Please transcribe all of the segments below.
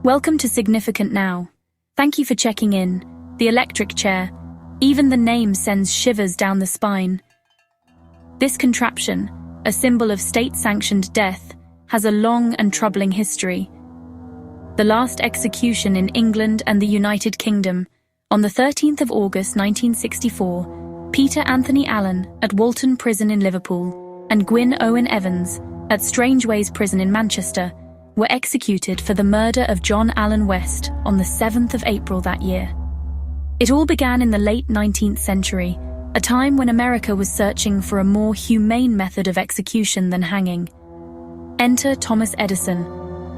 Welcome to Significant Now. Thank you for checking in. The electric chair. Even the name sends shivers down the spine. This contraption, a symbol of state-sanctioned death, has a long and troubling history. The last execution in England and the United Kingdom, on the 13th of August 1964, Peter Anthony Allen at Walton Prison in Liverpool and Gwyn Owen Evans at Strangeways Prison in Manchester were executed for the murder of John Allen West on the 7th of April that year. It all began in the late 19th century, a time when America was searching for a more humane method of execution than hanging. Enter Thomas Edison,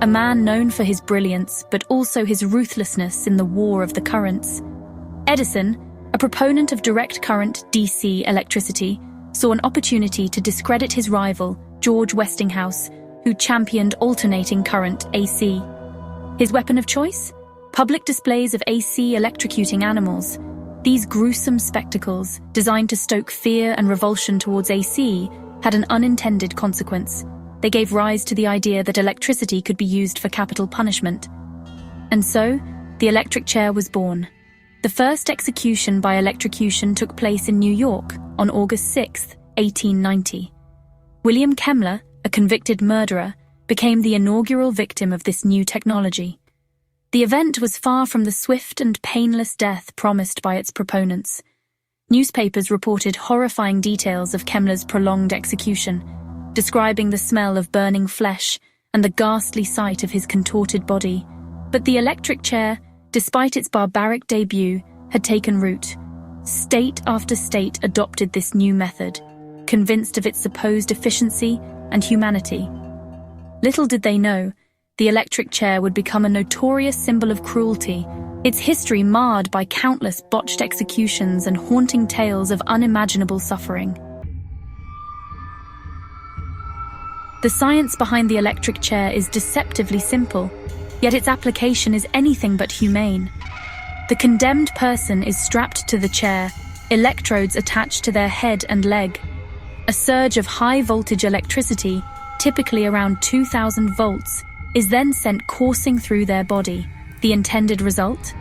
a man known for his brilliance but also his ruthlessness in the War of the Currents. Edison, a proponent of direct current DC electricity, saw an opportunity to discredit his rival, George Westinghouse, who championed alternating current AC. His weapon of choice? Public displays of AC electrocuting animals. These gruesome spectacles, designed to stoke fear and revulsion towards AC, had an unintended consequence. They gave rise to the idea that electricity could be used for capital punishment. And so, the electric chair was born. The first execution by electrocution took place in New York on August 6, 1890. William Kemmler, a convicted murderer, became the inaugural victim of this new technology. The event was far from the swift and painless death promised by its proponents. Newspapers reported horrifying details of Kemmler's prolonged execution, describing the smell of burning flesh and the ghastly sight of his contorted body. But the electric chair, despite its barbaric debut, had taken root. State after state adopted this new method, convinced of its supposed efficiency and humanity. Little did they know, the electric chair would become a notorious symbol of cruelty, its history marred by countless botched executions and haunting tales of unimaginable suffering. The science behind the electric chair is deceptively simple, yet its application is anything but humane. The condemned person is strapped to the chair, electrodes attached to their head and leg. A surge of high-voltage electricity, typically around 2,000 volts, is then sent coursing through their body. The intended result?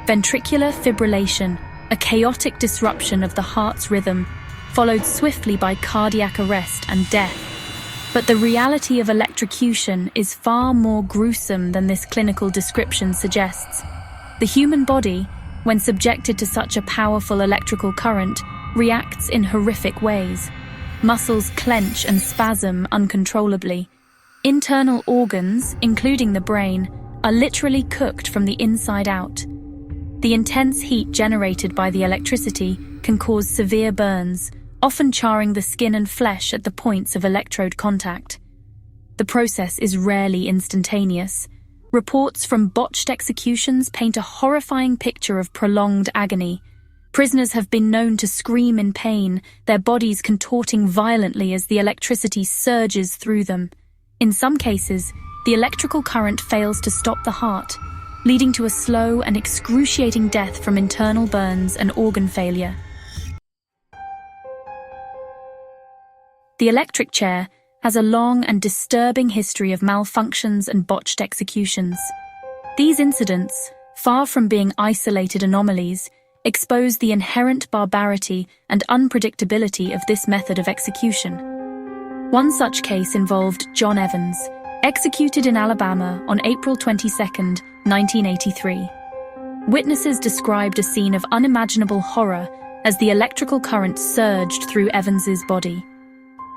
Ventricular fibrillation, a chaotic disruption of the heart's rhythm, followed swiftly by cardiac arrest and death. But the reality of electrocution is far more gruesome than this clinical description suggests. The human body, when subjected to such a powerful electrical current, reacts in horrific ways. Muscles clench and spasm uncontrollably. Internal organs, including the brain, are literally cooked from the inside out. The intense heat generated by the electricity can cause severe burns, often charring the skin and flesh at the points of electrode contact. The process is rarely instantaneous. Reports from botched executions paint a horrifying picture of prolonged agony. Prisoners have been known to scream in pain, their bodies contorting violently as the electricity surges through them. In some cases, the electrical current fails to stop the heart, leading to a slow and excruciating death from internal burns and organ failure. The electric chair has a long and disturbing history of malfunctions and botched executions. These incidents, far from being isolated anomalies, expose the inherent barbarity and unpredictability of this method of execution. One such case involved John Evans, executed in Alabama on April 22, 1983. Witnesses described a scene of unimaginable horror as the electrical current surged through Evans's body.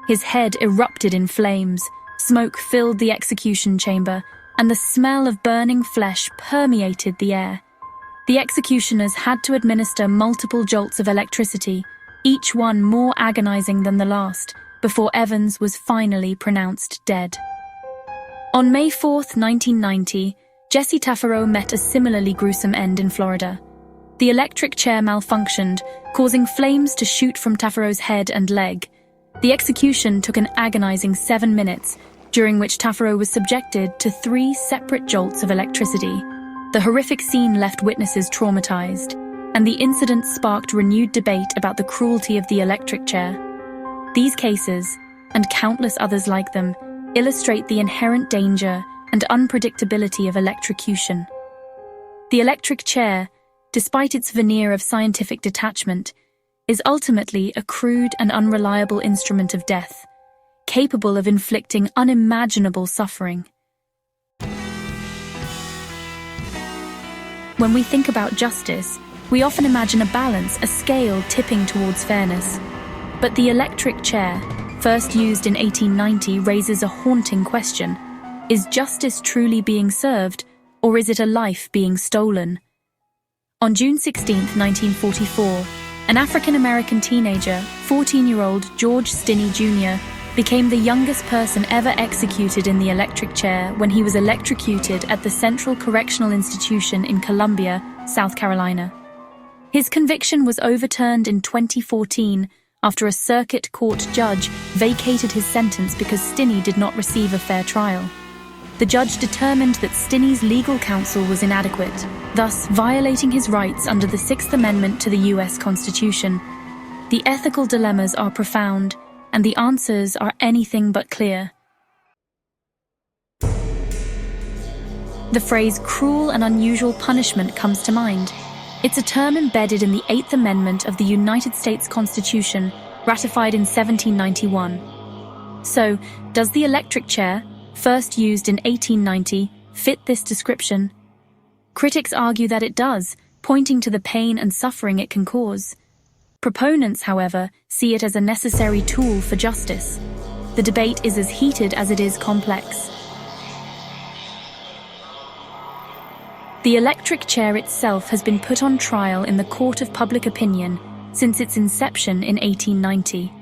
His head erupted in flames, smoke filled the execution chamber, and the smell of burning flesh permeated the air. The executioners had to administer multiple jolts of electricity, each one more agonizing than the last, before Evans was finally pronounced dead. On May 4, 1990, Jesse Taffero met a similarly gruesome end in Florida. The electric chair malfunctioned, causing flames to shoot from Taffero's head and leg. The execution took an agonizing 7 minutes, during which Taffero was subjected to 3 separate jolts of electricity. The horrific scene left witnesses traumatized, and the incident sparked renewed debate about the cruelty of the electric chair. These cases, and countless others like them, illustrate the inherent danger and unpredictability of electrocution. The electric chair, despite its veneer of scientific detachment, is ultimately a crude and unreliable instrument of death, capable of inflicting unimaginable suffering. When we think about justice, we often imagine a balance, a scale tipping towards fairness. But the electric chair, first used in 1890, raises a haunting question. Is justice truly being served, or is it a life being stolen? On June 16, 1944, an African-American teenager, 14-year-old George Stinney Jr., became the youngest person ever executed in the electric chair when he was electrocuted at the Central Correctional Institution in Columbia, South Carolina. His conviction was overturned in 2014 after a circuit court judge vacated his sentence because Stinney did not receive a fair trial. The judge determined that Stinney's legal counsel was inadequate, thus violating his rights under the Sixth Amendment to the U.S. Constitution. The ethical dilemmas are profound, and the answers are anything but clear. The phrase cruel and unusual punishment comes to mind. It's a term embedded in the Eighth Amendment of the United States Constitution, ratified in 1791. So, does the electric chair, first used in 1890, fit this description? Critics argue that it does, pointing to the pain and suffering it can cause. Proponents, however, see it as a necessary tool for justice. The debate is as heated as it is complex. The electric chair itself has been put on trial in the court of public opinion since its inception in 1890.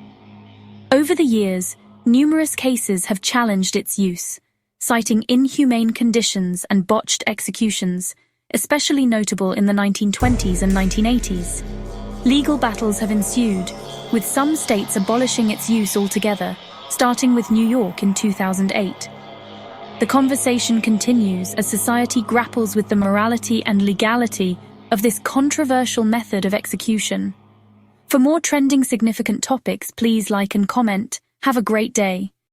Over the years, numerous cases have challenged its use, citing inhumane conditions and botched executions, especially notable in the 1920s and 1980s. Legal battles have ensued, with some states abolishing its use altogether, starting with New York in 2008. The conversation continues as society grapples with the morality and legality of this controversial method of execution. For more trending significant topics, please like and comment. Have a great day.